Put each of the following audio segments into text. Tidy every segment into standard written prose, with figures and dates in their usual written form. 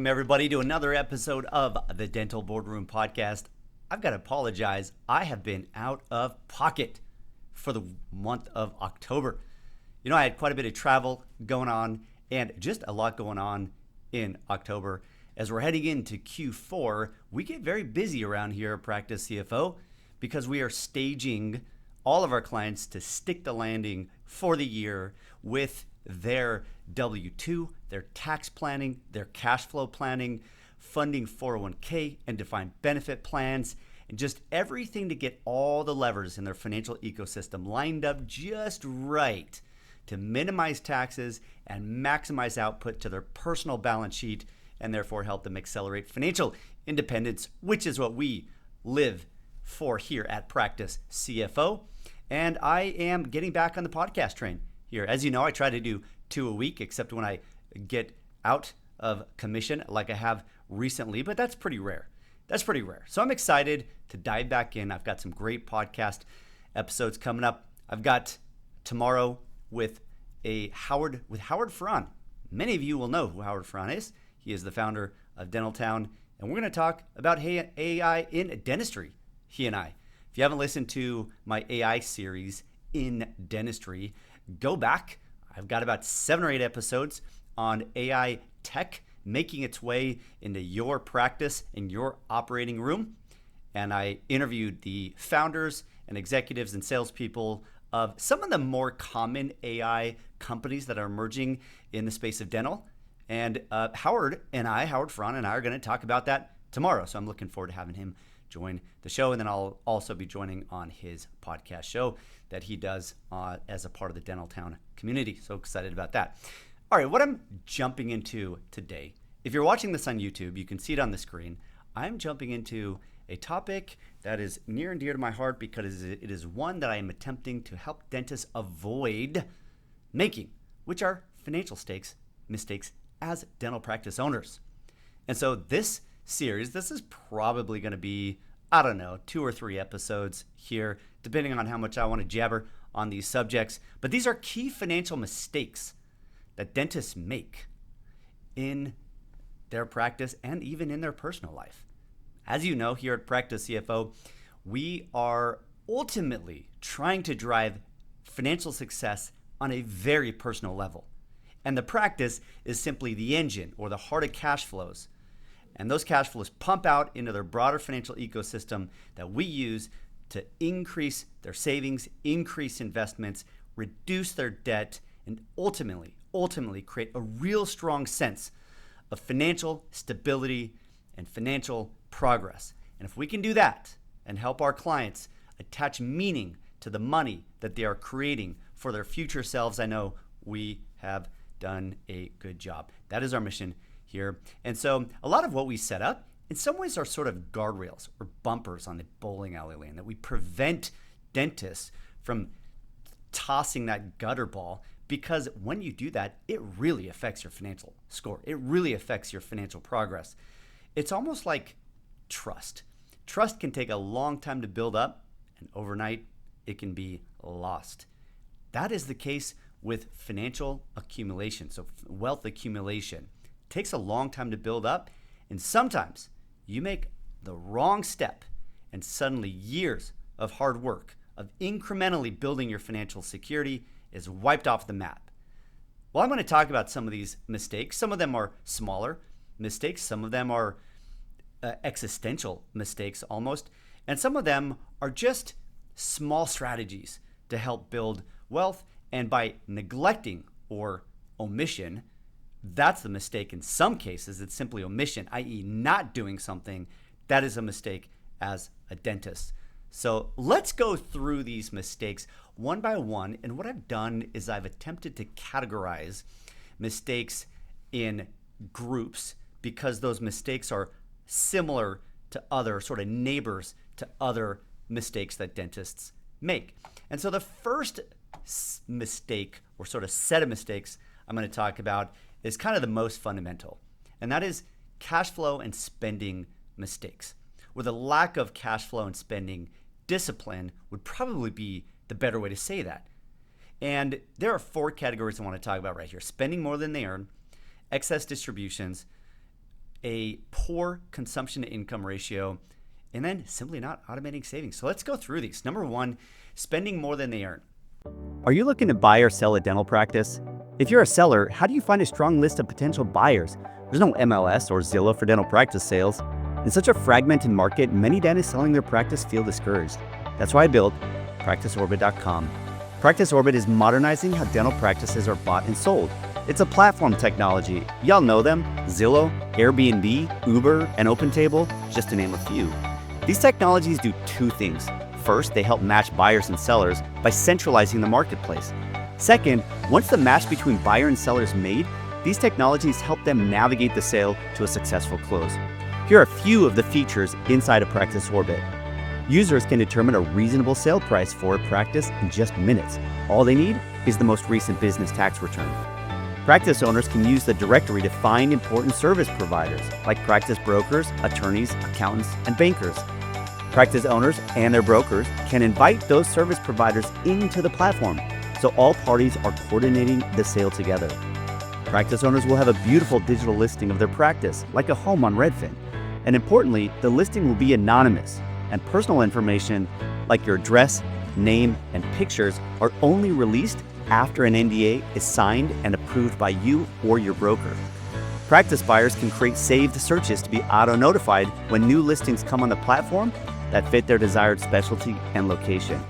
Welcome, everybody, to another episode of the Dental Boardroom Podcast. I've got to apologize. I have been out of pocket for the month of October. You know, I had quite a bit of travel going on and just a lot going on in October. As we're heading into Q4, we get very busy around here at Practice CFO because we are staging all of our clients to stick the landing for the year with their W-2, their tax planning, their cash flow planning, funding 401k and defined benefit plans, and just everything to get all the levers in their financial ecosystem lined up just right to minimize taxes and maximize output to their personal balance sheet and therefore help them accelerate financial independence, which is what we live for here at Practice CFO. And I am getting back on the podcast train here. As you know, I try to do 2 a week, except when I get out of commission like I have recently, but that's pretty rare. So I'm excited to dive back in. I've got some great podcast episodes coming up. I've got tomorrow with Howard Ferran. Many of you will know who Howard Ferran is. He is the founder of Dental Town, and we're going to talk about AI in dentistry, he and I. If you haven't listened to my AI series in dentistry, go back. I've got about 7 or 8 episodes on AI tech making its way into your practice in your operating room. And I interviewed the founders and executives and salespeople of some of the more common AI companies that are emerging in the space of dental. And Howard Ferran and I are going to talk about that tomorrow. So I'm looking forward to having him join the show. And then I'll also be joining on his podcast show that he does as a part of the Dental Town community. So excited about that. All right, what I'm jumping into today, if you're watching this on YouTube, you can see it on the screen. I'm jumping into a topic that is near and dear to my heart because it is one that I am attempting to help dentists avoid making, which are financial mistakes as dental practice owners. And so this series, this is probably going to be, 2 or 3 episodes here, depending on how much I want to jabber on these subjects. But these are key financial mistakes that dentists make in their practice and even in their personal life. As you know, here at Practice CFO, we are ultimately trying to drive financial success on a very personal level. And the practice is simply the engine or the heart of cash flows. And those cash flows pump out into their broader financial ecosystem that we use to increase their savings, increase investments, reduce their debt, and ultimately create a real strong sense of financial stability and financial progress. And if we can do that and help our clients attach meaning to the money that they are creating for their future selves, I know we have done a good job. That is our mission here. And so a lot of what we set up in some ways are sort of guardrails or bumpers on the bowling alley lane that we prevent dentists from tossing that gutter ball, because when you do that, it really affects your financial score. It really affects your financial progress. It's almost like trust. Trust can take a long time to build up, and overnight it can be lost. That is the case with financial accumulation. So wealth accumulation takes a long time to build up, and sometimes you make the wrong step and suddenly years of hard work of incrementally building your financial security is wiped off the map. Well, I'm going to talk about some of these mistakes. Some of them are smaller mistakes, some of them are existential mistakes almost, and some of them are just small strategies to help build wealth. And by neglecting or omission, that's the mistake. In some cases, it's simply omission, i.e. not doing something. That is a mistake as a dentist. So let's go through these mistakes one by one. And what I've done is I've attempted to categorize mistakes in groups because those mistakes are similar to other sort of neighbors to other mistakes that dentists make. And so the first mistake or sort of set of mistakes I'm going to talk about is kind of the most fundamental, and that is cash flow and spending mistakes, where the lack of cash flow and spending discipline would probably be the better way to say that. And there are 4 categories I want to talk about right here: spending more than they earn, excess distributions, a poor consumption to income ratio, and then simply not automating savings. So let's go through these. Number one, spending more than they earn. Are you looking to buy or sell a dental practice? If you're a seller, how do you find a strong list of potential buyers? There's no MLS or Zillow for dental practice sales. In such a fragmented market, many dentists selling their practice feel discouraged. That's why I built PracticeOrbit.com. PracticeOrbit is modernizing how dental practices are bought and sold. It's a platform technology. Y'all know them: Zillow, Airbnb, Uber, and OpenTable, just to name a few. These technologies do two things. First, they help match buyers and sellers by centralizing the marketplace. Second, once the match between buyer and seller is made, these technologies help them navigate the sale to a successful close. Here are a few of the features inside of Practice Orbit. Users can determine a reasonable sale price for a practice in just minutes. All they need is the most recent business tax return. Practice owners can use the directory to find important service providers like practice brokers, attorneys, accountants, and bankers. Practice owners and their brokers can invite those service providers into the platform, so all parties are coordinating the sale together. Practice owners will have a beautiful digital listing of their practice, like a home on Redfin. And importantly, the listing will be anonymous, and personal information like your address, name, and pictures are only released after an NDA is signed and approved by you or your broker. Practice buyers can create saved searches to be auto-notified when new listings come on the platform that fit their desired specialty and location.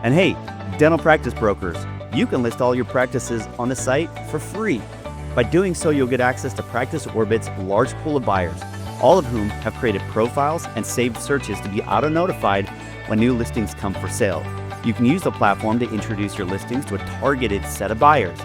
And hey, dental practice brokers, you can list all your practices on the site for free. By doing so, you'll get access to Practice Orbit's large pool of buyers, all of whom have created profiles and saved searches to be auto-notified when new listings come for sale. You can use the platform to introduce your listings to a targeted set of buyers.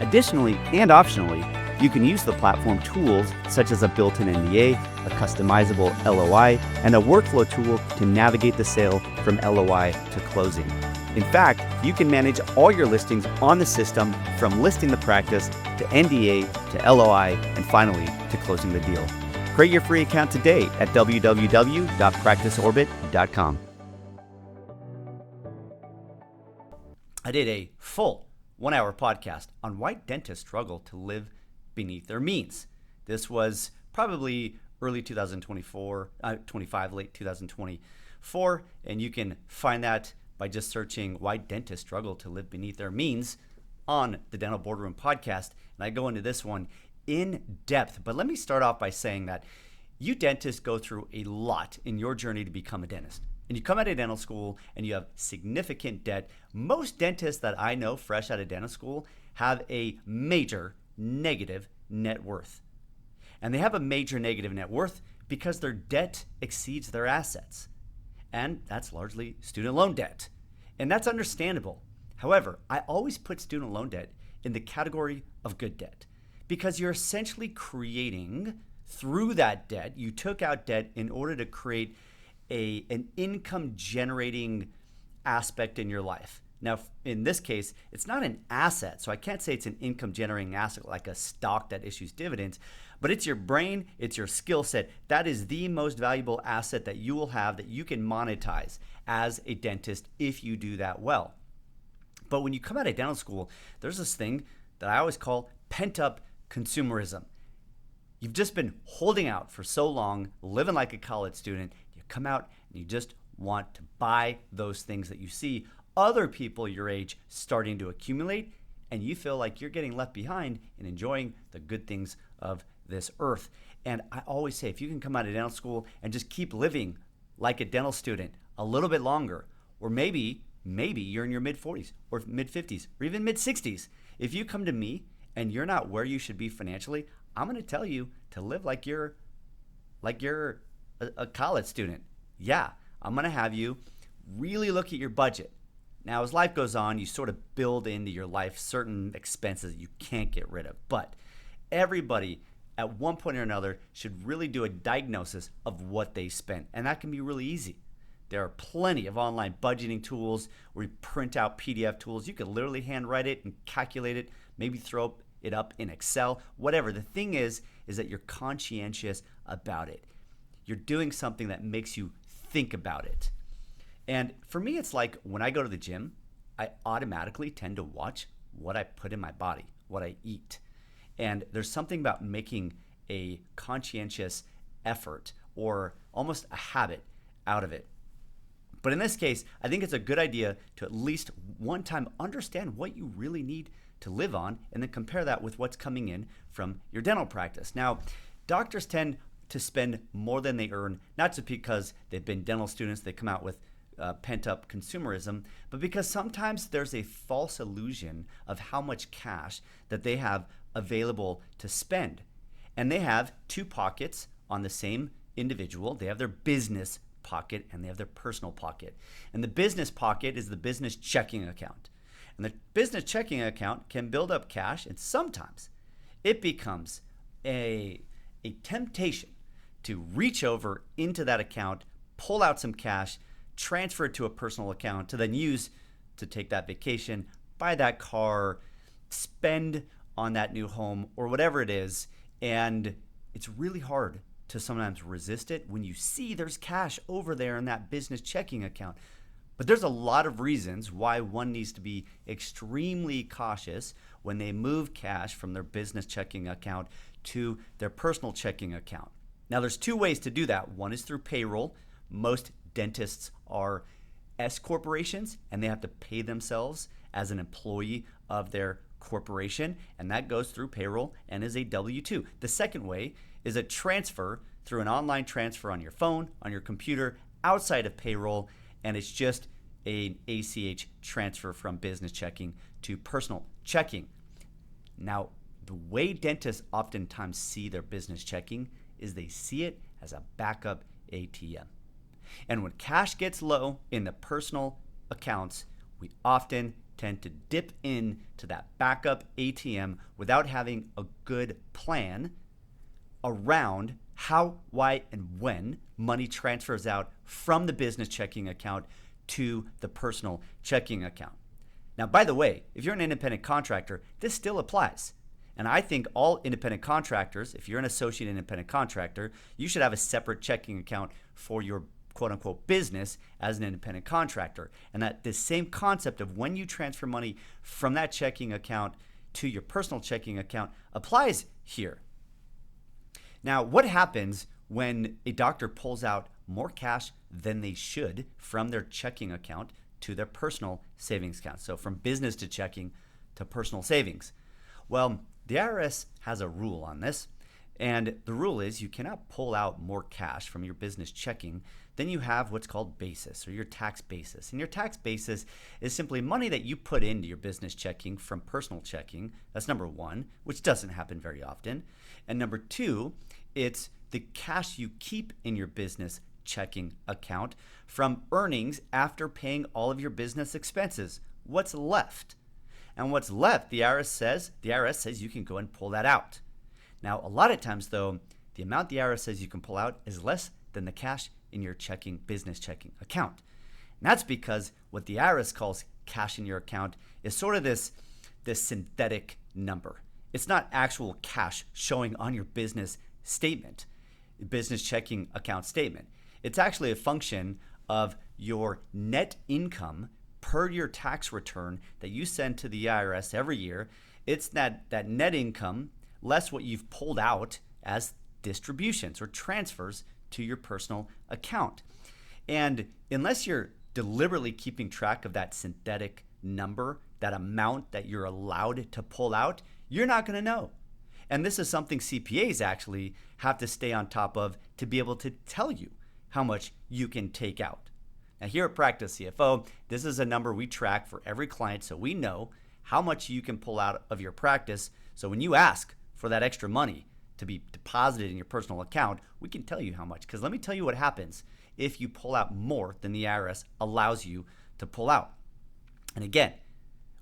Additionally, and optionally, you can use the platform tools such as a built-in NDA, a customizable LOI, and a workflow tool to navigate the sale from LOI to closing. In fact, you can manage all your listings on the system from listing the practice to NDA to LOI and finally to closing the deal. Create your free account today at www.practiceorbit.com. I did a full 1-hour podcast on why dentists struggle to live beneath their means. This was probably early 25, late 2024, and you can find that by just searching why dentists struggle to live beneath their means on the Dental Boardroom Podcast. And I go into this one in depth, but let me start off by saying that you dentists go through a lot in your journey to become a dentist. And you come out of dental school and you have significant debt. Most dentists that I know fresh out of dental school have a major negative net worth. And they have a major negative net worth because their debt exceeds their assets. And that's largely student loan debt. And that's understandable. However, I always put student loan debt in the category of good debt because you're essentially creating, through that debt, you took out debt in order to create an income generating aspect in your life. Now, in this case, it's not an asset, so I can't say it's an income generating asset like a stock that issues dividends, but it's your brain, it's your skill set. That is the most valuable asset that you will have that you can monetize as a dentist if you do that well. But when you come out of dental school, there's this thing that I always call pent-up consumerism. You've just been holding out for so long, living like a college student. You come out and you just want to buy those things that you see other people your age starting to accumulate, and you feel like you're getting left behind in enjoying the good things of this earth. And I always say, if you can come out of dental school and just keep living like a dental student a little bit longer, or maybe you're in your mid-40s or mid-50s or even mid-60s, if you come to me and you're not where you should be financially, I'm going to tell you to live like you're a college student. Yeah, I'm going to have you really look at your budget. Now, as life goes on, you sort of build into your life certain expenses that you can't get rid of. But everybody at one point or another should really do a diagnosis of what they spend. And that can be really easy. There are plenty of online budgeting tools where you print out PDF tools. You can literally handwrite it and calculate it, maybe throw it up in Excel, whatever. The thing is that you're conscientious about it. You're doing something that makes you think about it. And for me, it's like when I go to the gym, I automatically tend to watch what I put in my body, what I eat. And there's something about making a conscientious effort or almost a habit out of it. But in this case, I think it's a good idea to at least one time understand what you really need to live on and then compare that with what's coming in from your dental practice. Now, doctors tend to spend more than they earn, not just because they've been dental students, they come out with pent-up consumerism, but because sometimes there's a false illusion of how much cash that they have available to spend. And they have two pockets on the same individual. They have their business pocket and they have their personal pocket. And the business pocket is the business checking account. And the business checking account can build up cash, and sometimes it becomes a temptation to reach over into that account, pull out some cash, transfer it to a personal account to then use to take that vacation, buy that car, spend on that new home or whatever it is. And it's really hard to sometimes resist it when you see there's cash over there in that business checking account. But there's a lot of reasons why one needs to be extremely cautious when they move cash from their business checking account to their personal checking account. Now, there's two ways to do that. One is through payroll. Most dentists are S corporations and they have to pay themselves as an employee of their corporation, and that goes through payroll and is a W-2. The second way is a transfer through an online transfer on your phone, on your computer, outside of payroll, and it's just an ACH transfer from business checking to personal checking. Now, the way dentists oftentimes see their business checking is they see it as a backup ATM. And when cash gets low in the personal accounts, we often tend to dip into that backup ATM without having a good plan around how, why, and when money transfers out from the business checking account to the personal checking account. Now, by the way, if you're an independent contractor, this still applies. And I think all independent contractors, if you're an associate independent contractor, you should have a separate checking account for your quote unquote business as an independent contractor. And that the same concept of when you transfer money from that checking account to your personal checking account applies here. Now, what happens when a doctor pulls out more cash than they should from their checking account to their personal savings account? So from business to checking to personal savings. Well, the IRS has a rule on this, and the rule is you cannot pull out more cash from your business checking than you have what's called basis, or your tax basis. And your tax basis is simply money that you put into your business checking from personal checking. That's number one, which doesn't happen very often. And number two, it's the cash you keep in your business checking account from earnings after paying all of your business expenses. What's left? And what's left, the IRS says you can go and pull that out. Now, a lot of times, though, the amount the IRS says you can pull out is less than the cash in your business checking account. And that's because what the IRS calls cash in your account is sort of this synthetic number. It's not actual cash showing on your business statement, business checking account statement. It's actually a function of your net income per your tax return that you send to the IRS every year. It's that net income less what you've pulled out as distributions or transfers to your personal account. And unless you're deliberately keeping track of that synthetic number, that amount that you're allowed to pull out, you're not going to know. And this is something CPAs actually have to stay on top of to be able to tell you how much you can take out. Now, here at Practice CFO, this is a number we track for every client so we know how much you can pull out of your practice. So when you ask for that extra money to be deposited in your personal account, we can tell you how much. Because let me tell you what happens if you pull out more than the IRS allows you to pull out. And again,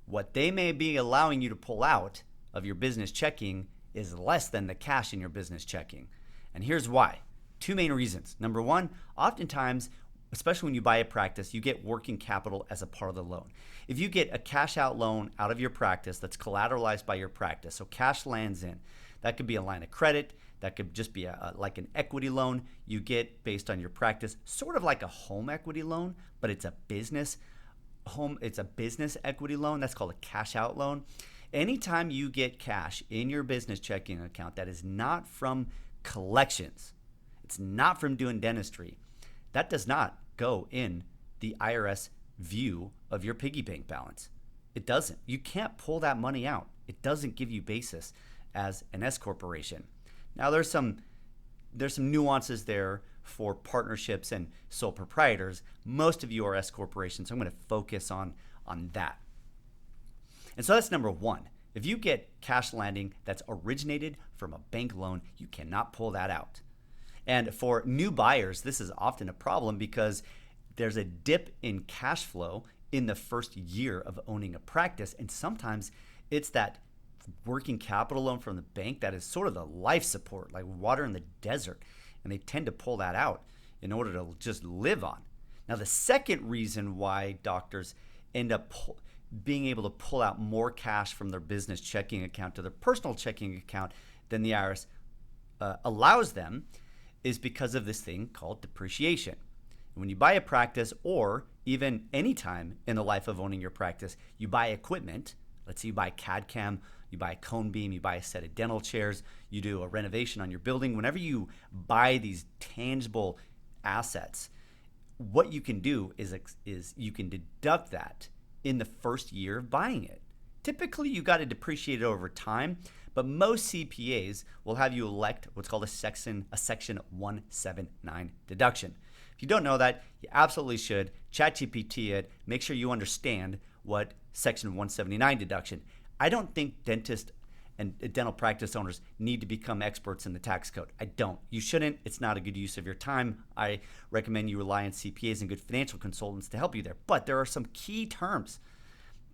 what they may be allowing you to pull out of your business checking is less than the cash in your business checking. And here's why. Two main reasons. Number one, oftentimes, especially when you buy a practice, you get working capital as a part of the loan. If you get a cash out loan out of your practice that's collateralized by your practice, so cash lands in, that could be a line of credit, that could just be like an equity loan you get based on your practice, sort of like a home equity loan, but it's a business equity loan. That's called a cash out loan. Anytime you get cash in your business checking account that is not from collections, it's not from doing dentistry, that does not go in the IRS view of your piggy bank balance. It doesn't. You can't pull that money out. It doesn't give you basis as an S corporation. Now there's some nuances there for partnerships and sole proprietors. Most of you are S corporations, so I'm going to focus on that. And so that's number one. If you get cash landing that's originated from a bank loan, you cannot pull that out. And for new buyers, this is often a problem because there's a dip in cash flow in the first year of owning a practice. And sometimes it's that working capital loan from the bank that is sort of the life support, like water in the desert. And they tend to pull that out in order to just live on. Now, the second reason why doctors end up being able to pull out more cash from their business checking account to their personal checking account than the IRS allows them is because of this thing called depreciation. When you buy a practice, or even any time in the life of owning your practice, you buy equipment. Let's say you buy CAD/CAM, you buy a cone beam, you buy a set of dental chairs, you do a renovation on your building. Whenever you buy these tangible assets, what you can do is you can deduct that in the first year of buying it. Typically, you got to depreciate it over time, but most CPAs will have you elect what's called a Section 179 deduction. If you don't know that, you absolutely should. ChatGPT it. Make sure you understand what Section 179 deduction. I don't think dentists and dental practice owners need to become experts in the tax code. I don't. You shouldn't. It's not a good use of your time. I recommend you rely on CPAs and good financial consultants to help you there. But there are some key terms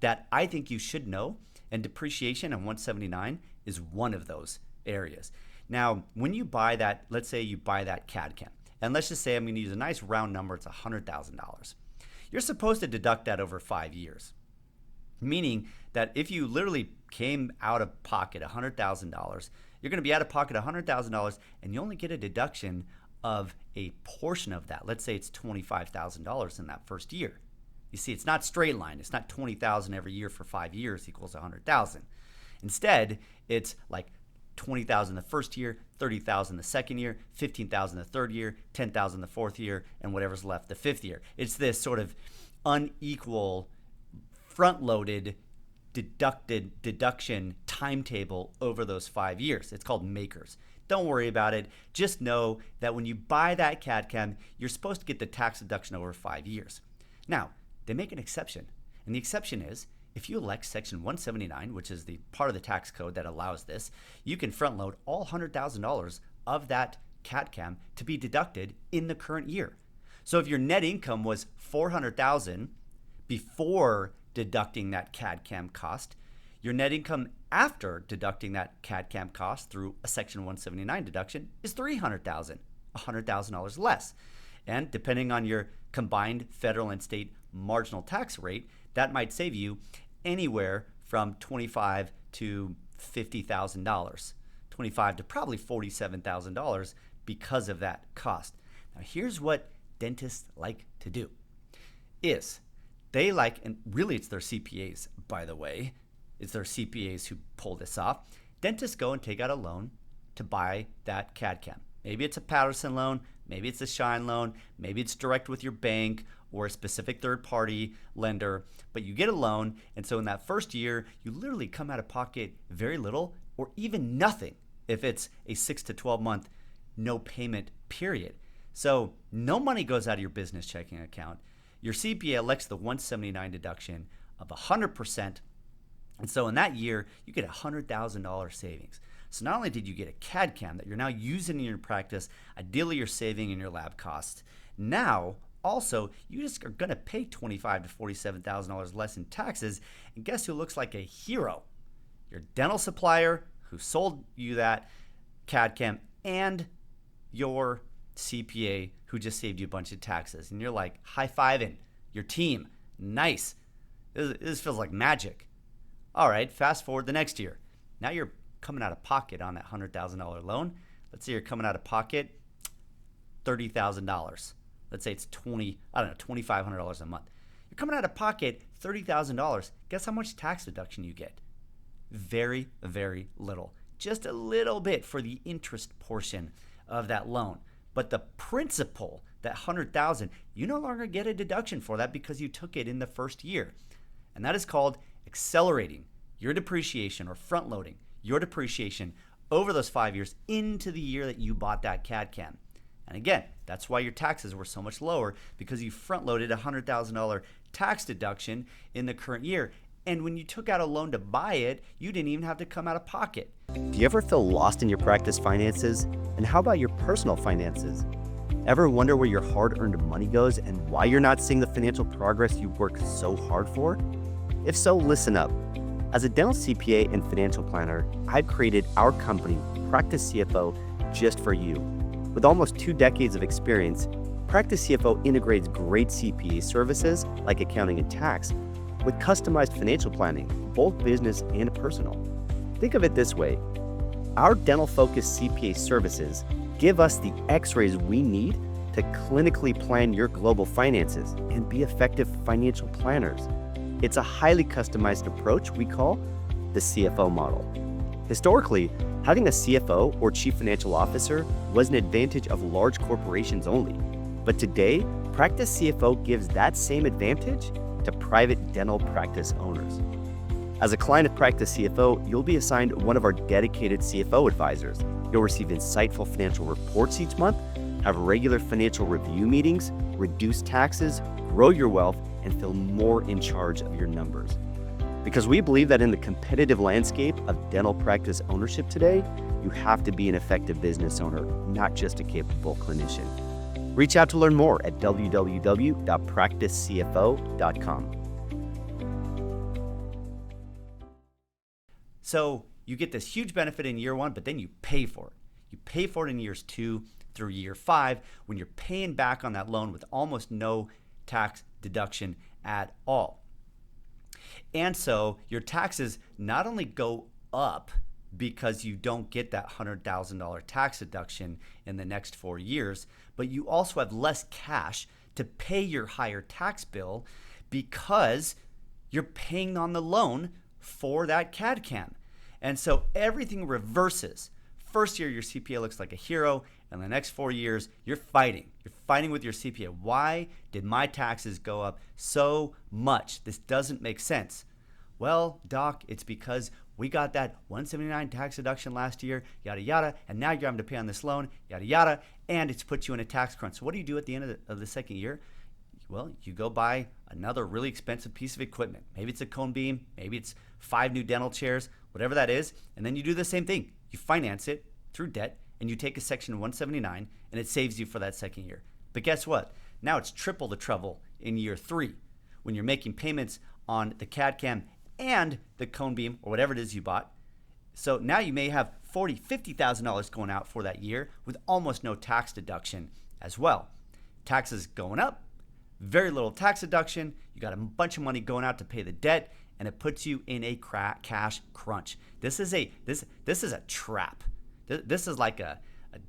that I think you should know, and depreciation and 179 is one of those areas. Now, when you buy that, let's say you buy that CAD/CAM, and let's just say I'm going to use a nice round number, it's $100,000. You're supposed to deduct that over 5 years, meaning that if you literally came out of pocket $100,000, you're going to be out of pocket $100,000 and you only get a deduction of a portion of that. Let's say it's $25,000 in that first year. You see, it's not straight line. It's not $20,000 every year for 5 years equals $100,000. Instead, it's like $20,000 the first year, $30,000 the second year, $15,000 the third year, $10,000 the fourth year, and whatever's left the fifth year. It's this sort of unequal, front-loaded, deduction timetable over those 5 years. It's called MAKERS. Don't worry about it. Just know that when you buy that CAD/CAM, you're supposed to get the tax deduction over 5 years. Now, they make an exception, and the exception is if you elect Section 179, which is the part of the tax code that allows this, you can front load all $100,000 of that CAD/CAM to be deducted in the current year. So if your net income was $400,000 before deducting that CAD/CAM cost, your net income after deducting that CAD/CAM cost through a Section 179 deduction is $300,000, $100,000 less. And depending on your combined federal and state marginal tax rate, that might save you anywhere from $25,000 to $50,000, $25,000 to probably $47,000 because of that cost. Now, here's what dentists like to do is they like, and really it's their CPAs, by the way, it's their CPAs who pull this off. Dentists go and take out a loan to buy that CAD/CAM. Maybe it's a Patterson loan, maybe it's a Shine loan, maybe it's direct with your bank or a specific third-party lender, but you get a loan, and so in that first year, you literally come out of pocket very little or even nothing if it's a 6 to 12 month no payment period. So no money goes out of your business checking account. Your CPA elects the 179 deduction of 100%, and so in that year, you get $100,000 savings. So not only did you get a CAD/CAM that you're now using in your practice, ideally you're saving in your lab costs. Now, also, you just are going to pay $25,000 to $47,000 less in taxes, and guess who looks like a hero? Your dental supplier who sold you that CAD/CAM and your CPA who just saved you a bunch of taxes. And you're like high-fiving your team. Nice. This feels like magic. All right, fast forward the next year. Now you're coming out of pocket on that $100,000 loan. Let's say you're coming out of pocket $30,000. Let's say it's $2,500 a month. You're coming out of pocket $30,000. Guess how much tax deduction you get? very, very little. Just a little bit for the interest portion of that loan. But the principal, that $100,000, you no longer get a deduction for that because you took it in the first year. And that is called accelerating your depreciation or front loading your depreciation over those 5 years into the year that you bought that CAD/CAM. And again, that's why your taxes were so much lower, because you front loaded a $100,000 tax deduction in the current year. And when you took out a loan to buy it, you didn't even have to come out of pocket. Do you ever feel lost in your practice finances? And how about your personal finances? Ever wonder where your hard-earned money goes and why you're not seeing the financial progress you worked so hard for? If so, listen up. As a dental CPA and financial planner, I've created our company, Practice CFO, just for you. With almost 2 decades of experience, Practice CFO integrates great CPA services like accounting and tax with customized financial planning, both business and personal. Think of it this way. Our dental-focused CPA services give us the x-rays we need to clinically plan your global finances and be effective financial planners. It's a highly customized approach we call the CFO model. Historically, having a CFO or Chief Financial Officer was an advantage of large corporations only. But today, Practice CFO gives that same advantage to private dental practice owners. As a client of Practice CFO, you'll be assigned one of our dedicated CFO advisors. You'll receive insightful financial reports each month, have regular financial review meetings, reduce taxes, grow your wealth, and feel more in charge of your numbers. Because we believe that in the competitive landscape of dental practice ownership today, you have to be an effective business owner, not just a capable clinician. Reach out to learn more at www.practicecfo.com. So you get this huge benefit in year 1, but then you pay for it. You pay for it in years 2 through year 5 when you're paying back on that loan with almost no tax deduction at all. And so your taxes not only go up because you don't get that $100,000 tax deduction in the next 4 years, but you also have less cash to pay your higher tax bill because you're paying on the loan for that CAD/CAM. And so everything reverses. First year, your CPA looks like a hero, and the next 4 years, you're fighting. You're fighting with your CPA. Why did my taxes go up so much? This doesn't make sense. Well, Doc, it's because we got that 179 tax deduction last year, yada, yada, and now you're having to pay on this loan, yada, yada, and it's put you in a tax crunch. So what do you do at the end of the second year? Well, you go buy another really expensive piece of equipment. Maybe it's a cone beam, maybe it's 5 new dental chairs, whatever that is, and then you do the same thing. You finance it through debt, and you take a Section 179, and it saves you for that second year. But guess what? Now it's triple the trouble in year 3 when you're making payments on the CAD/CAM and the cone beam or whatever it is you bought. So now you may have $40,000, $50,000 going out for that year with almost no tax deduction as well. Taxes going up, very little tax deduction. You got a bunch of money going out to pay the debt, and it puts you in a cash crunch. This is a trap. This is like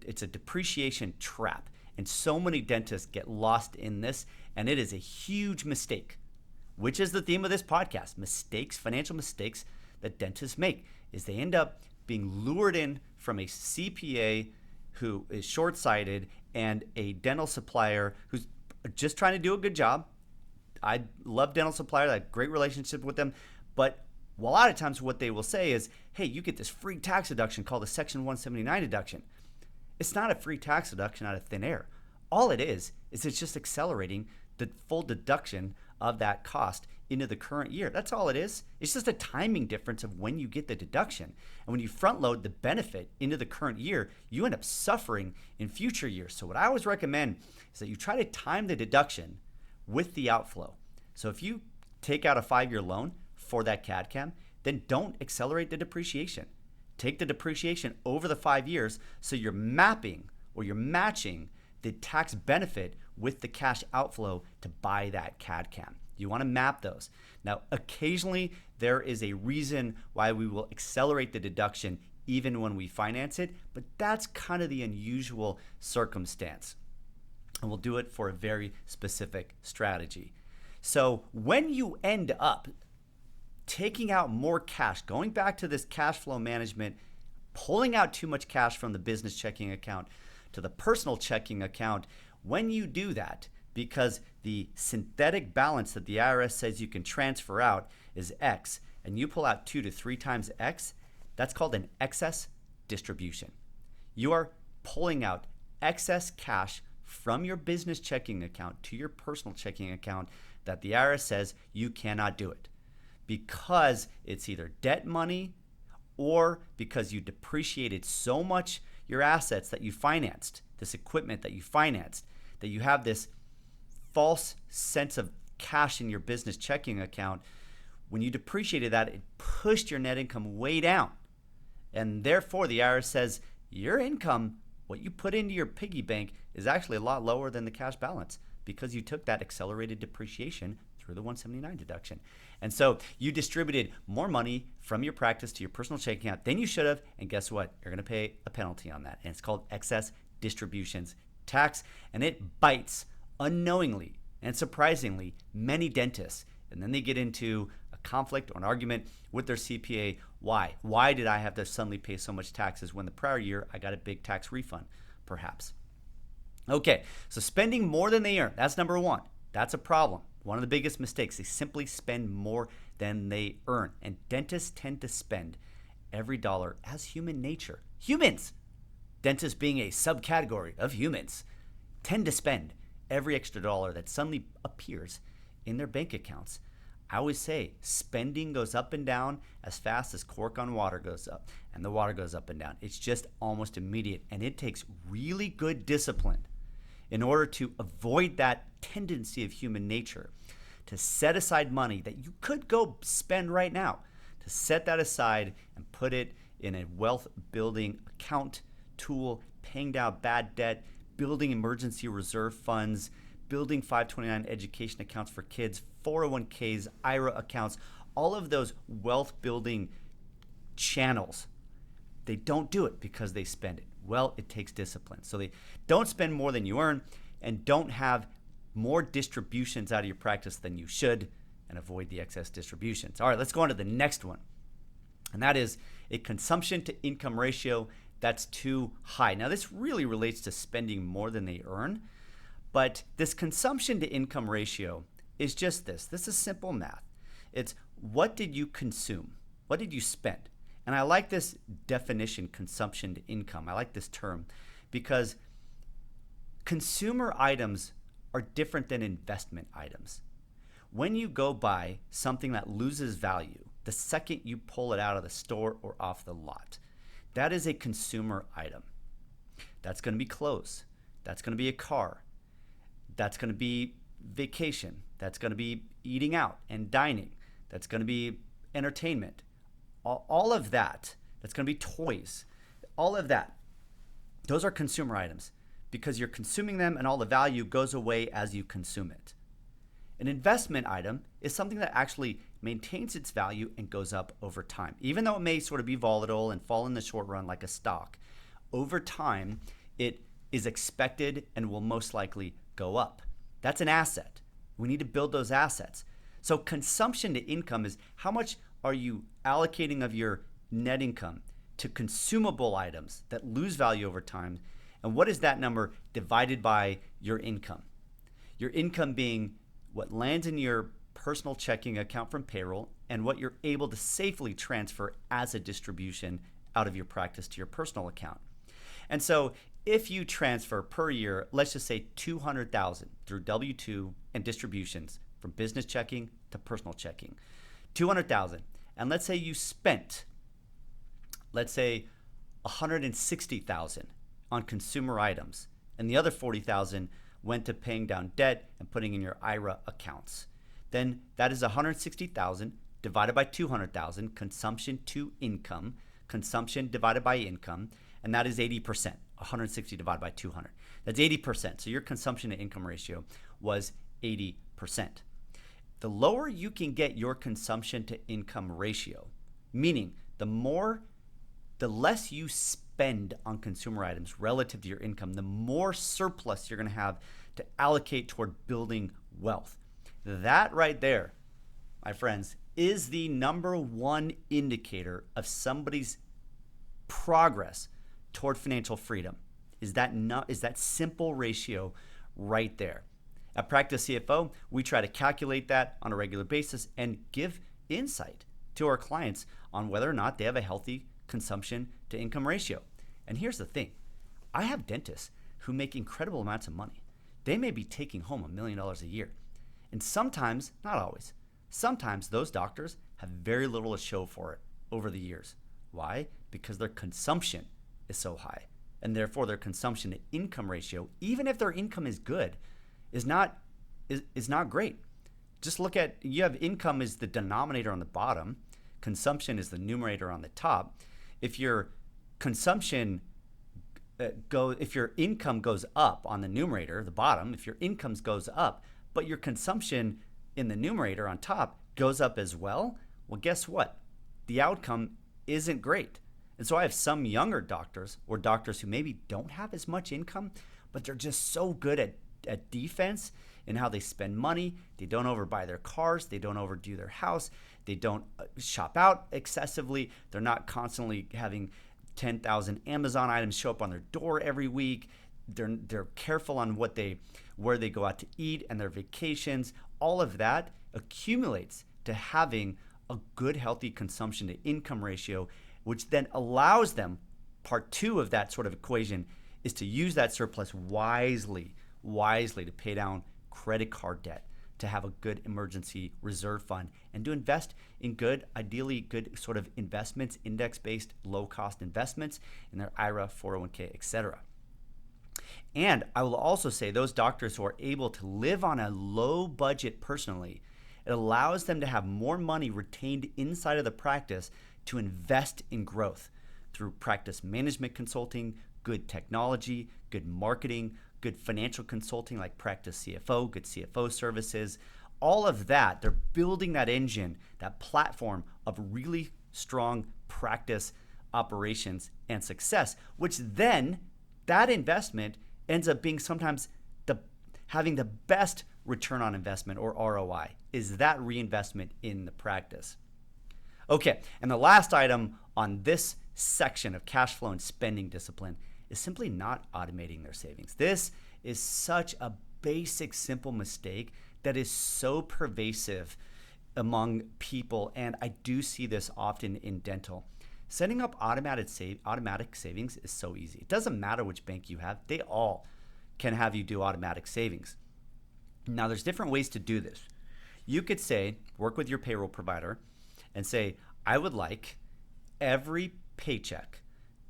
it's a depreciation trap, and so many dentists get lost in this, and it is a huge mistake, which is the theme of this podcast. Mistakes, financial mistakes that dentists make, is they end up being lured in from a CPA who is short-sighted and a dental supplier who's just trying to do a good job. I love dental suppliers. I have a great relationship with them. But a lot of times what they will say is, hey, you get this free tax deduction called a Section 179 deduction. It's not a free tax deduction out of thin air. All it is it's just accelerating the full deduction of that cost into the current year. That's all it is. It's just a timing difference of when you get the deduction. And when you front load the benefit into the current year, you end up suffering in future years. So what I always recommend is that you try to time the deduction with the outflow. So if you take out a 5-year loan for that CAD/CAM, then don't accelerate the depreciation. Take the depreciation over the 5 years so you're mapping or you're matching the tax benefit with the cash outflow to buy that CAD/CAM. You want to map those. Now, occasionally there is a reason why we will accelerate the deduction even when we finance it, but that's kind of the unusual circumstance. And we'll do it for a very specific strategy. So when you end up taking out more cash, going back to this cash flow management, pulling out too much cash from the business checking account to the personal checking account. When you do that, because the synthetic balance that the IRS says you can transfer out is X, and you pull out 2 to 3 times X, that's called an excess distribution. You are pulling out excess cash from your business checking account to your personal checking account that the IRS says you cannot do it because it's either debt money or because you depreciated so much your assets that you financed, this equipment that you financed, that you have this false sense of cash in your business checking account. When you depreciated that, it pushed your net income way down. And therefore, the IRS says your income, what you put into your piggy bank, is actually a lot lower than the cash balance because you took that accelerated depreciation through the 179 deduction. And so you distributed more money from your practice to your personal checking account than you should have. And guess what? You're going to pay a penalty on that. And it's called excess distributions tax. And it bites unknowingly and surprisingly many dentists. And then they get into a conflict or an argument with their CPA. Why? Why did I have to suddenly pay so much taxes when the prior year I got a big tax refund, perhaps? Okay, so spending more than they earn, that's number one. That's a problem. One of the biggest mistakes, they simply spend more than they earn. And dentists tend to spend every dollar as human nature. Humans, dentists being a subcategory of humans, tend to spend every extra dollar that suddenly appears in their bank accounts. I always say spending goes up and down as fast as cork on water goes up, and the water goes up and down. It's just almost immediate, and it takes really good discipline in order to avoid that tendency of human nature to set aside money that you could go spend right now, to set that aside and put it in a wealth building account tool, paying down bad debt, building emergency reserve funds, building 529 education accounts for kids, 401ks, IRA accounts, all of those wealth building channels. They don't do it because they spend it. Well, it takes discipline. So they don't spend more than you earn and don't have more distributions out of your practice than you should, and avoid the excess distributions. All right, let's go on to the next one. And that is a consumption to income ratio that's too high. Now, this really relates to spending more than they earn, but this consumption to income ratio is just this. This is simple math. It's what did you consume? What did you spend? And I like this definition, consumption to income. I like this term because consumer items are different than investment items. When you go buy something that loses value the second you pull it out of the store or off the lot, that is a consumer item. That's going to be clothes. That's going to be a car. That's going to be vacation. That's going to be eating out and dining. That's going to be entertainment. All of that. That's going to be toys. All of that. Those are consumer items because you're consuming them and all the value goes away as you consume it. An investment item is something that actually maintains its value and goes up over time. Even though it may sort of be volatile and fall in the short run like a stock, over time it is expected and will most likely go up. That's an asset. We need to build those assets. So consumption to income is how much are you allocating of your net income to consumable items that lose value over time, and what is that number divided by your income? Your income being what lands in your personal checking account from payroll and what you're able to safely transfer as a distribution out of your practice to your personal account. And so if you transfer per year, let's just say $200,000 through W-2 and distributions from business checking to personal checking, $200,000, and let's say you spent, let's say $160,000 on consumer items, and the other $40,000 went to paying down debt and putting in your IRA accounts. Then that is $160,000 divided by $200,000, consumption to income, consumption divided by income, and that is 80%. 160 divided by 200. That's 80%. So your consumption to income ratio was 80%. The lower you can get your consumption to income ratio, meaning the less you spend on consumer items relative to your income, the more surplus you're going to have to allocate toward building wealth. That right there, my friends, is the number one indicator of somebody's progress toward financial freedom. Is that simple ratio right there. At Practice CFO, we try to calculate that on a regular basis and give insight to our clients on whether or not they have a healthy consumption to income ratio. And here's the thing. I have dentists who make incredible amounts of money. They may be taking home $1 million a year. And sometimes, not always, sometimes those doctors have very little to show for it over the years. Why? Because their consumption is so high. And therefore their consumption to income ratio, even if their income is good, is not great. Just look at, you have income is the denominator on the bottom, consumption is the numerator on the top. If your consumption if your income goes up on the numerator, the bottom, if your income goes up, but your consumption in the numerator on top goes up as well, well, guess what? The outcome isn't great. And so I have some younger doctors or doctors who maybe don't have as much income, but they're just so good at defense and how they spend money. They don't overbuy their cars. They don't overdo their house. They don't shop out excessively. They're not constantly having 10,000 Amazon items show up on their door every week. They're careful on where they go out to eat and their vacations. All of that accumulates to having a good, healthy consumption to income ratio, which then allows them, part two of that sort of equation is to use that surplus wisely to pay down credit card debt, to have a good emergency reserve fund, and to invest in ideally good sort of investments, index-based, low-cost investments in their IRA, 401k, etc. And I will also say those doctors who are able to live on a low budget personally, it allows them to have more money retained inside of the practice to invest in growth through practice management consulting, good technology, good marketing, good financial consulting like Practice CFO, good CFO services, all of that. They're building that engine, that platform of really strong practice operations and success, which then that investment ends up being sometimes having the best return on investment, or ROI, is that reinvestment in the practice. Okay, and the last item on this section of cash flow and spending discipline is simply not automating their savings. This is such a basic, simple mistake that is so pervasive among people, and I do see this often in dental. Setting up automatic savings is so easy. It doesn't matter which bank you have. They all can have you do automatic savings. Now, there's different ways to do this. You could say, work with your payroll provider and say, I would like every paycheck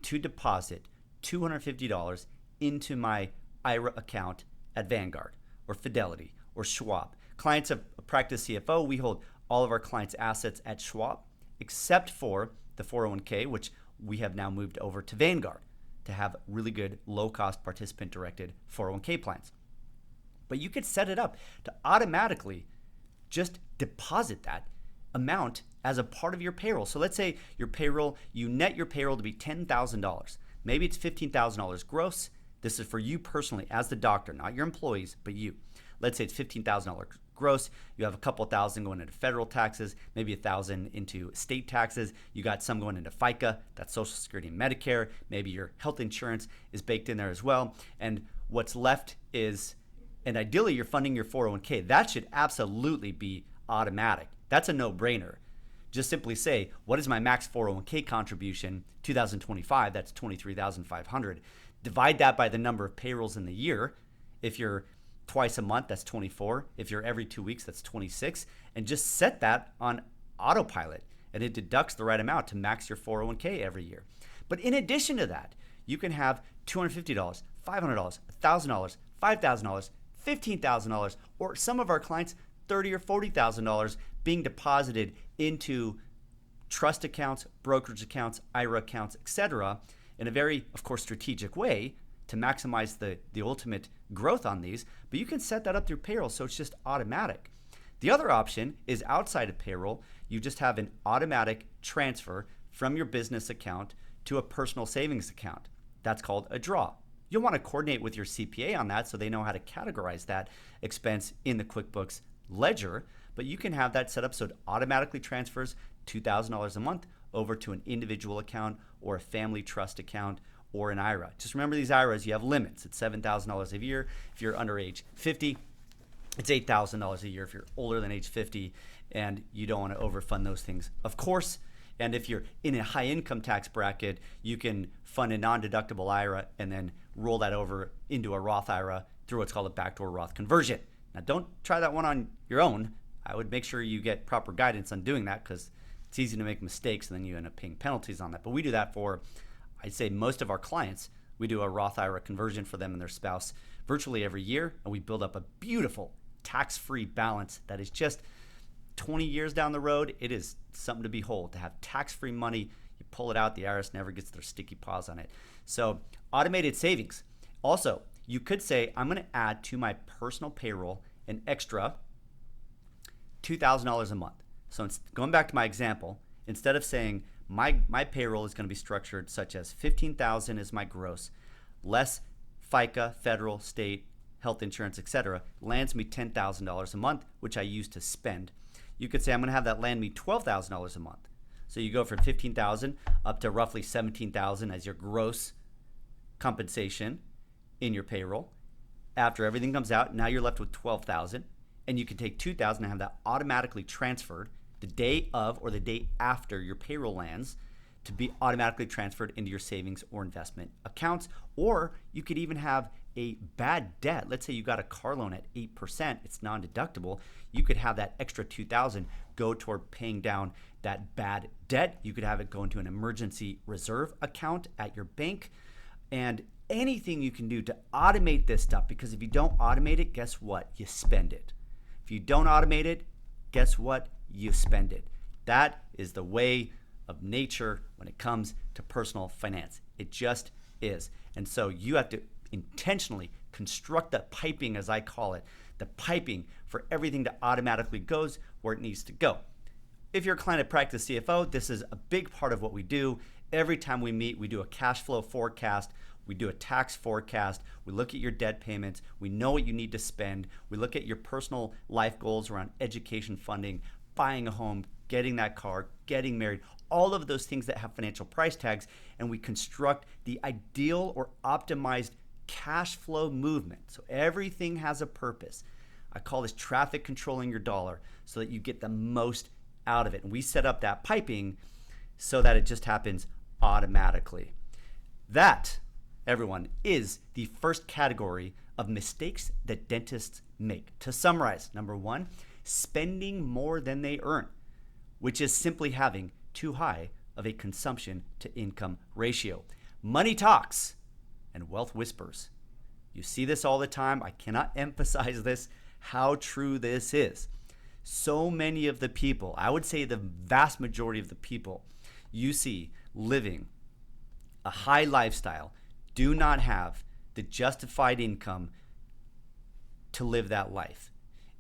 to deposit $250 into my IRA account at Vanguard or Fidelity or Schwab. Clients of Practice CFO, we hold all of our clients' assets at Schwab, except for the 401k, which we have now moved over to Vanguard to have really good low-cost participant-directed 401k plans. But you could set it up to automatically just deposit that amount as a part of your payroll. So let's say your payroll, you net your payroll to be $10,000. Maybe it's $15,000 gross. This is for you personally as the doctor, not your employees, but you. Let's say it's $15,000 gross. You have a couple thousand going into federal taxes, maybe $1,000 into state taxes. You got some going into FICA, that's Social Security and Medicare. Maybe your health insurance is baked in there as well. And what's left is, and ideally you're funding your 401k. That should absolutely be automatic. That's a no-brainer. Just simply say, what is my max 401k contribution? 2025, that's $23,500. Divide that by the number of payrolls in the year. If you're twice a month, that's 24. If you're every 2 weeks, that's 26. And just set that on autopilot, and it deducts the right amount to max your 401k every year. But in addition to that, you can have $250, $500, $1,000, $5,000, $15,000, or some of our clients, $30,000 or $40,000 being deposited into trust accounts, brokerage accounts, IRA accounts, etc., in a very, of course, strategic way to maximize the ultimate growth on these. But you can set that up through payroll, so it's just automatic. The other option is outside of payroll. You just have an automatic transfer from your business account to a personal savings account. That's called a draw. You'll want to coordinate with your CPA on that so they know how to categorize that expense in the QuickBooks ledger. but you can have that set up so it automatically transfers $2,000 a month over to an individual account or a family trust account or an IRA. Just remember these IRAs, you have limits. It's $7,000 a year if you're under age 50. It's $8,000 a year if you're older than age 50, and you don't want to overfund those things, of course. And if you're in a high income tax bracket, you can fund a non-deductible IRA and then roll that over into a Roth IRA through what's called a backdoor Roth conversion. Now, don't try that one on your own. I would make sure you get proper guidance on doing that, because it's easy to make mistakes and then you end up paying penalties on that. But we do that for, I'd say, most of our clients. We do a Roth IRA conversion for them and their spouse virtually every year, and we build up a beautiful tax-free balance that is just 20 years down the road. It is something to behold to have tax-free money. You pull it out, the IRS never gets their sticky paws on it. So automated savings. Also, you could say, I'm going to add to my personal payroll an extra $2,000 a month. So going back to my example, instead of saying my payroll is going to be structured such as $15,000 is my gross, less FICA, federal, state, health insurance, etc., lands me $10,000 a month, which I use to spend. You could say I'm going to have that land me $12,000 a month. So you go from $15,000 up to roughly $17,000 as your gross compensation in your payroll. After everything comes out, now you're left with $12,000, and you can take $2,000 and have that automatically transferred the day of or the day after your payroll lands to be automatically transferred into your savings or investment accounts. Or you could even have a bad debt. Let's say you got a car loan at 8%, it's non-deductible. You could have that extra $2,000 go toward paying down that bad debt. You could have it go into an emergency reserve account at your bank. And anything you can do to automate this stuff, because if you don't automate it, guess what? You spend it. If you don't automate it, guess what? You spend it. That is the way of nature when it comes to personal finance. It just is. And so you have to intentionally construct that piping, as I call it, the piping for everything that automatically goes where it needs to go. If you're a client at Practice CFO, this is a big part of what we do. Every time we meet, we do a cash flow forecast. We do a tax forecast. We look at your debt payments. We know what you need to spend. We look at your personal life goals around education funding, buying a home, getting that car, getting married, all of those things that have financial price tags, and we construct the ideal or optimized cash flow movement. So everything has a purpose. I call this traffic controlling your dollar so that you get the most out of it. And we set up that piping so that it just happens automatically. That, everyone, is the first category of mistakes that dentists make. To summarize, number one, spending more than they earn, which is simply having too high of a consumption to income ratio. Money talks and wealth whispers. You see this all the time. I cannot emphasize this, how true this is. So many of the people, I would say the vast majority of the people you see living a high lifestyle do not have the justified income to live that life.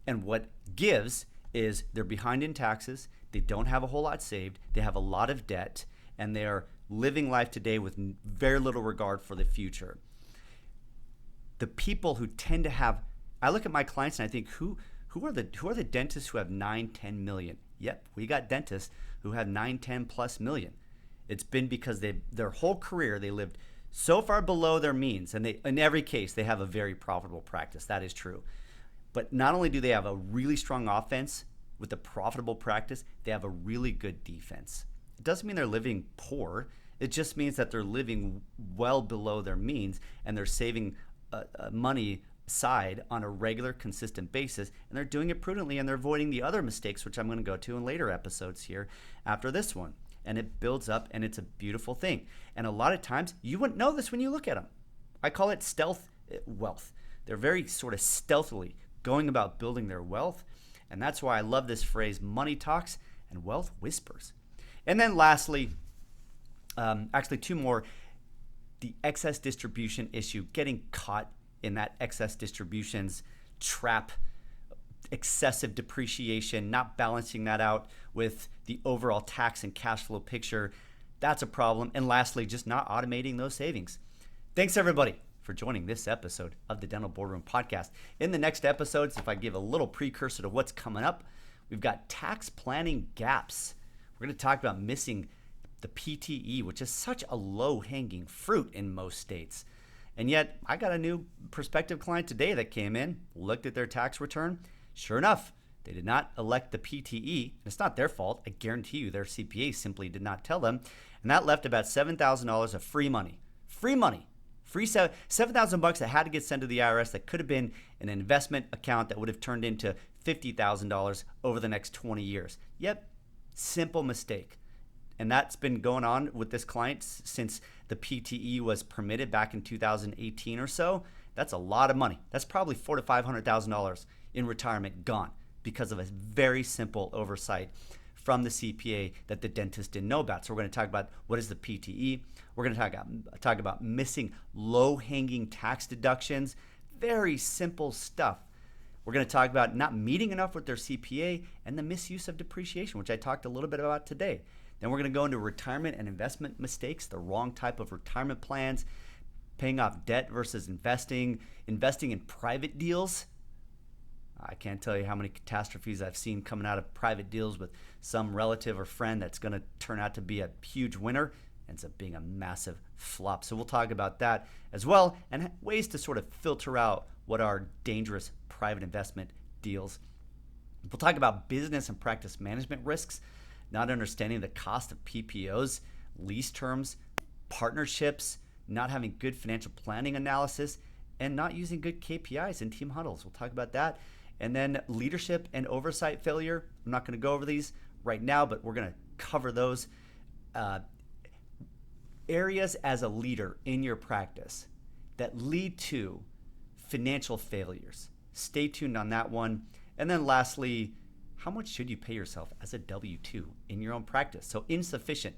And what gives is they're behind in taxes, they don't have a whole lot saved, they have a lot of debt, and they're living life today with very little regard for the future. The people who tend to have, I look at my clients and I think, who are the dentists who have 9-10 million? Yep, we got dentists who have 9-10 plus million. It's been because their whole career they lived so far below their means, and in every case they have a very profitable practice. That is true. But not only do they have a really strong offense with a profitable practice, they have a really good defense. It doesn't mean they're living poor. It just means that they're living well below their means, and they're saving money aside on a regular, consistent basis, and they're doing it prudently, and they're avoiding the other mistakes, which I'm going to go to in later episodes here after this one. And it builds up, and it's a beautiful thing. And a lot of times, you wouldn't know this when you look at them. I call it stealth wealth. They're very sort of stealthily going about building their wealth, and that's why I love this phrase, money talks and wealth whispers. And then lastly, actually two more, the excess distribution issue, getting caught in that excess distributions trap, excessive depreciation, not balancing that out with the overall tax and cash flow picture. That's a problem. And lastly, just not automating those savings. Thanks everybody for joining this episode of the Dental Boardroom Podcast. In the next episodes, if I give a little precursor to what's coming up, We've got tax planning gaps. We're going to talk about missing the PTE, which is such a low-hanging fruit in most states. And yet, I got a new prospective client today that came in, looked at their tax return. Sure enough, they did not elect the PTE. It's not their fault. I guarantee you their CPA simply did not tell them. And that left about $7,000 of free money. Free money. Free $7,000 that had to get sent to the IRS that could have been an investment account that would have turned into $50,000 over the next 20 years. Yep, simple mistake. And that's been going on with this client since the PTE was permitted back in 2018 or so. That's a lot of money. That's probably $400,000 to $500,000 in retirement gone because of a very simple oversight from the CPA that the dentist didn't know about. So we're going to talk about what is the PTE. We're going to talk about missing low-hanging tax deductions. Very simple stuff. We're going to talk about not meeting enough with their CPA and the misuse of depreciation, which I talked a little bit about today. Then we're going to go into retirement and investment mistakes, the wrong type of retirement plans, paying off debt versus investing in private deals. I can't tell you how many catastrophes I've seen coming out of private deals with some relative or friend that's going to turn out to be a huge winner, ends up being a massive flop. So we'll talk about that as well and ways to sort of filter out what are dangerous private investment deals. We'll talk about business and practice management risks, not understanding the cost of PPOs, lease terms, partnerships, not having good financial planning analysis, and not using good KPIs in team huddles. We'll talk about that. And then leadership and oversight failure. I'm not going to go over these right now, but we're going to cover those areas as a leader in your practice that lead to financial failures. Stay tuned on that one. And then lastly, how much should you pay yourself as a W-2 in your own practice? So insufficient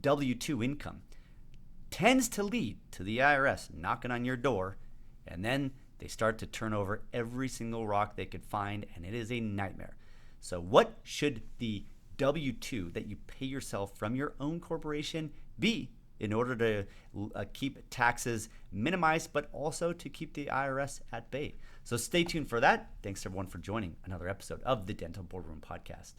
W-2 income tends to lead to the IRS knocking on your door, and then they start to turn over every single rock they could find, and it is a nightmare. So what should the W-2 that you pay yourself from your own corporation be in order to keep taxes minimized, but also to keep the IRS at bay? So stay tuned for that. Thanks everyone for joining another episode of the Dental Boardroom Podcast.